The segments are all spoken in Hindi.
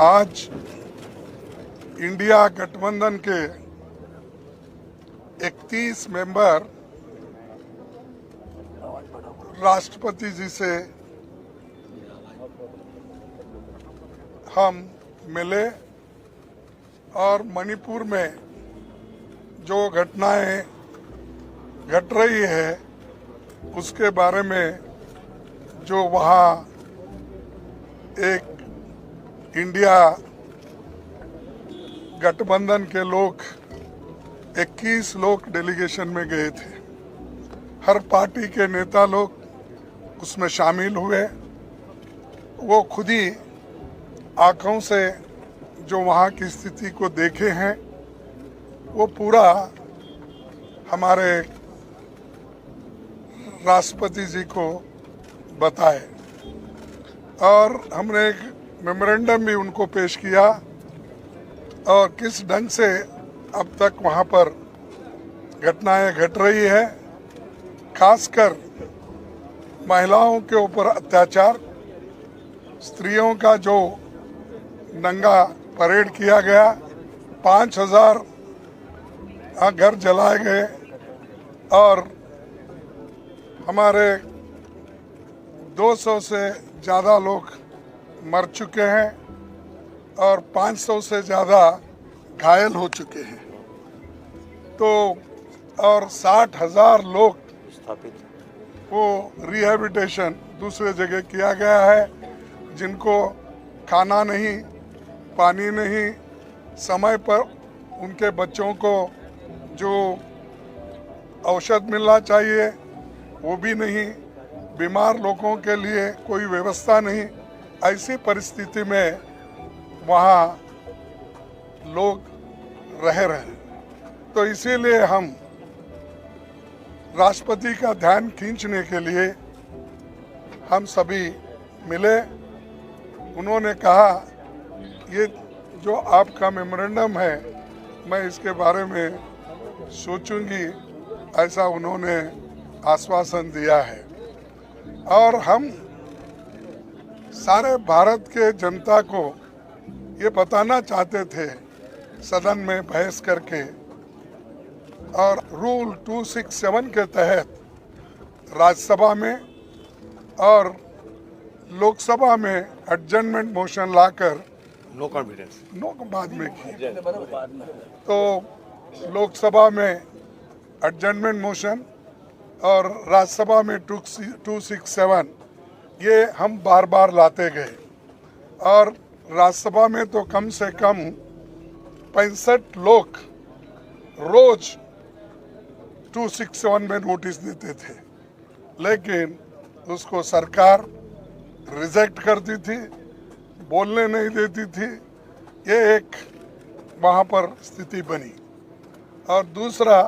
आज इंडिया गठबंधन के 31 मेंबर राष्ट्रपति जी से हम मिले और मणिपुर में जो घटनाएं घट रही है उसके बारे में जो वहाँ एक इंडिया गठबंधन के लोग 21 लोग डेलीगेशन में गए थे। हर पार्टी के नेता लोग उसमें शामिल हुए। वो खुद ही आंखों से जो वहाँ की स्थिति को देखे हैं वो पूरा हमारे राष्ट्रपति जी को बताए और हमने एक मेमोरेंडम भी उनको पेश किया और किस ढंग से अब तक वहाँ पर घटनाएं घट रही है, खासकर महिलाओं के ऊपर अत्याचार, स्त्रियों का जो नंगा परेड किया गया, 5000 घर जलाए गए और हमारे 200 से ज़्यादा लोग मर चुके हैं और 500 से ज़्यादा घायल हो चुके हैं। तो और 60,000 लोग वो रिहैबिलिटेशन दूसरे जगह किया गया है, जिनको खाना नहीं, पानी नहीं, समय पर उनके बच्चों को जो औषध मिलना चाहिए वो भी नहीं, बीमार लोगों के लिए कोई व्यवस्था नहीं। ऐसी परिस्थिति में वहाँ लोग रह रहे हैं। तो इसीलिए हम राष्ट्रपति का ध्यान खींचने के लिए हम सभी मिले। उन्होंने कहा ये जो आपका मेमोरेंडम है मैं इसके बारे में सोचूंगी, ऐसा उन्होंने आश्वासन दिया है। और हम सारे भारत के जनता को ये बताना चाहते थे सदन में बहस करके, और रूल 267 के तहत राज्यसभा में और लोकसभा में एडजर्नमेंट मोशन लाकर नो कॉन्फिडेंस बाद में की। तो लोकसभा में एडजर्नमेंट मोशन और राज्यसभा में 267 ये हम बार बार लाते गए और राज्यसभा में तो कम से कम 65 लोग रोज 267 में नोटिस देते थे, लेकिन उसको सरकार रिजेक्ट करती थी, बोलने नहीं देती थी। ये एक वहाँ पर स्थिति बनी। और दूसरा,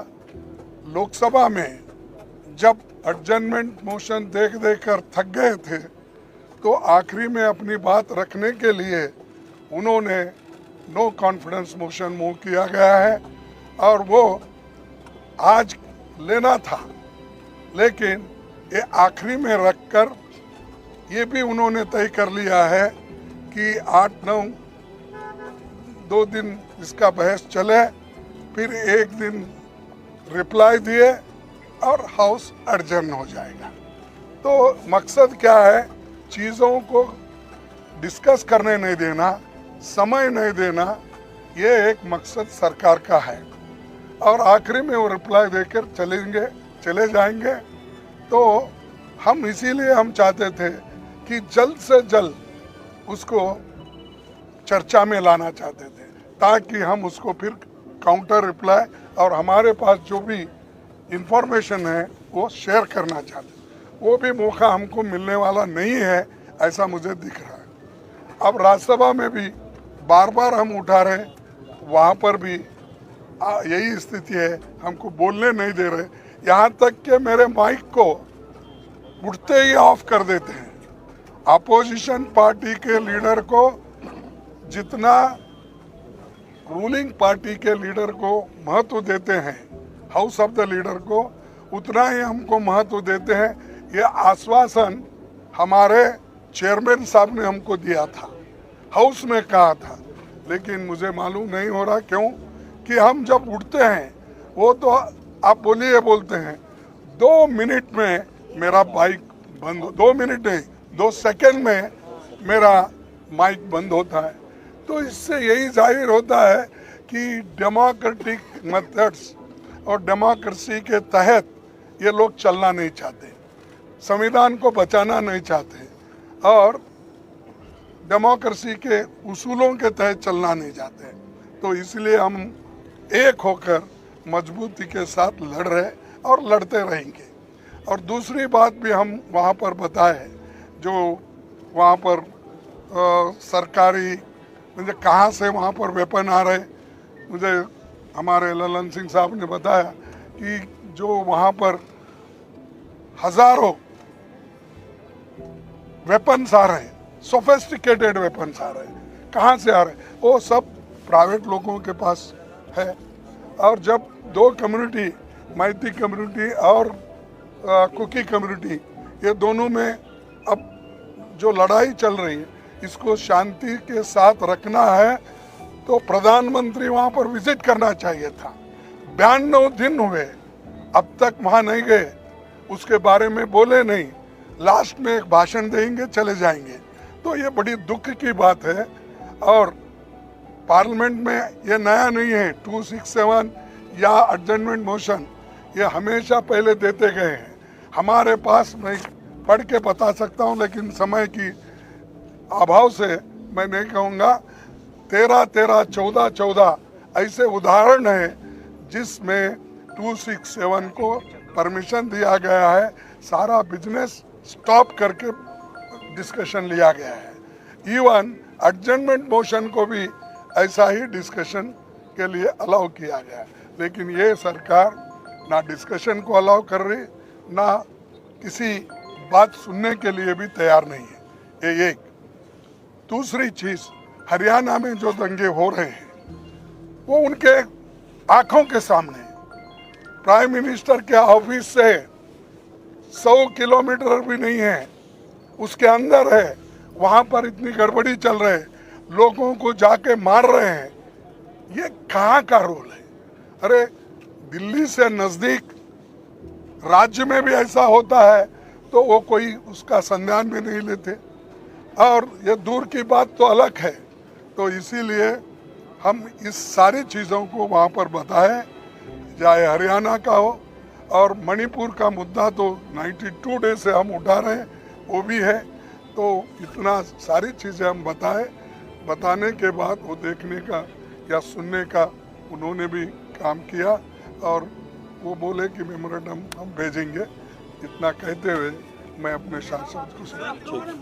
लोकसभा में जब एडजर्नमेंट मोशन देख कर थक गए थे तो आखिरी में अपनी बात रखने के लिए उन्होंने नो कॉन्फिडेंस मोशन मूव किया गया है और वो आज लेना था, लेकिन ये आखिरी में रखकर ये भी उन्होंने तय कर लिया है कि 8-9 2 दिन इसका बहस चले, फिर 1 दिन रिप्लाई दिए और हाउस एडजर्न हो जाएगा। तो मकसद क्या है, चीज़ों को डिस्कस करने नहीं देना, समय नहीं देना, ये एक मकसद सरकार का है। और आखिरी में वो रिप्लाई देकर चले जाएंगे। तो हम इसीलिए हम चाहते थे कि जल्द से जल्द उसको चर्चा में लाना चाहते थे, ताकि हम उसको फिर काउंटर रिप्लाई और हमारे पास जो भी इंफॉर्मेशन है वो शेयर करना चाहते, वो भी मौका हमको मिलने वाला नहीं है, ऐसा मुझे दिख रहा है। अब राज्यसभा में भी बार बार हम उठा रहे, वहाँ पर भी यही स्थिति है, हमको बोलने नहीं दे रहे, यहाँ तक कि मेरे माइक को उठते ही ऑफ कर देते हैं। अपोजिशन पार्टी के लीडर को जितना रूलिंग पार्टी के लीडर को महत्व देते हैं, हाउस ऑफ द लीडर को, उतना ही हमको महत्व देते हैं। ये आश्वासन हमारे चेयरमैन साहब ने हमको दिया था। हाउस में कहा था, लेकिन मुझे मालूम नहीं हो रहा क्यों कि हम जब उठते हैं वो तो आप बोलिए बोलते हैं 2 मिनट में मेरा बाइक बंद, 2 मिनट नहीं 2 सेकंड में मेरा माइक बंद होता है। तो इससे यही जाहिर होता है कि डेमोक्रेटिक मेथड्स और डेमोक्रेसी के तहत ये लोग चलना नहीं चाहते, संविधान को बचाना नहीं चाहते और डेमोक्रेसी के उसूलों के तहत चलना नहीं चाहते। तो इसलिए हम एक होकर मजबूती के साथ लड़ रहे और लड़ते रहेंगे। और दूसरी बात भी हम वहाँ पर बताए, जो वहाँ पर सरकारी मुझे कहाँ से वहाँ पर वेपन आ रहे, मुझे हमारे ललन सिंह साहब ने बताया कि जो वहाँ पर हजारों वेपन्स आ रहे हैं, सोफिस्टिकेटेड वेपन्स आ रहे हैं, कहाँ से आ रहे हैं? वो सब प्राइवेट लोगों के पास है। और जब 2 कम्युनिटी, मैती कम्युनिटी और कुकी कम्युनिटी, ये दोनों में अब जो लड़ाई चल रही है, इसको शांति के साथ रखना है तो प्रधानमंत्री वहाँ पर विजिट करना चाहिए था। 92 दिन हुए, अब तक वहाँ नहीं गए, उसके बारे में बोले नहीं, लास्ट में एक भाषण देंगे चले जाएंगे। तो ये बड़ी दुख की बात है। और पार्लियामेंट में ये नया नहीं है, 267 या एडजर्नमेंट मोशन, ये हमेशा पहले देते गए हैं। हमारे पास मैं पढ़ के बता सकता हूँ, लेकिन समय की अभाव से मैं नहीं कहूँगा। 13-13, 14-14 ऐसे उदाहरण हैं जिसमें 267 को परमिशन दिया गया है, सारा बिजनेस स्टॉप करके डिस्कशन लिया गया है। इवन एडजर्नमेंट मोशन को भी ऐसा ही डिस्कशन के लिए अलाउ किया गया है। लेकिन ये सरकार ना डिस्कशन को अलाउ कर रही, ना किसी बात सुनने के लिए भी तैयार नहीं है। ये एक। दूसरी चीज, हरियाणा में जो दंगे हो रहे हैं वो उनके आंखों के सामने, प्राइम मिनिस्टर के ऑफिस से 100 किलोमीटर भी नहीं है, उसके अंदर है। वहां पर इतनी गड़बड़ी चल रही है, लोगों को जाके मार रहे हैं। ये कहाँ का रोल है? अरे दिल्ली से नजदीक राज्य में भी ऐसा होता है तो वो कोई उसका संज्ञान भी नहीं लेते, और ये दूर की बात तो अलग है। तो इसीलिए हम इस सारी चीज़ों को वहाँ पर बताएं, चाहे हरियाणा का हो, और मणिपुर का मुद्दा तो 92 डे से हम उठा रहे हैं, वो भी है। तो इतना सारी चीज़ें हम बताएं, बताने के बाद वो देखने का या सुनने का उन्होंने भी काम किया, और वो बोले कि मेमोरेंडम हम भेजेंगे। इतना कहते हुए मैं अपने शासन को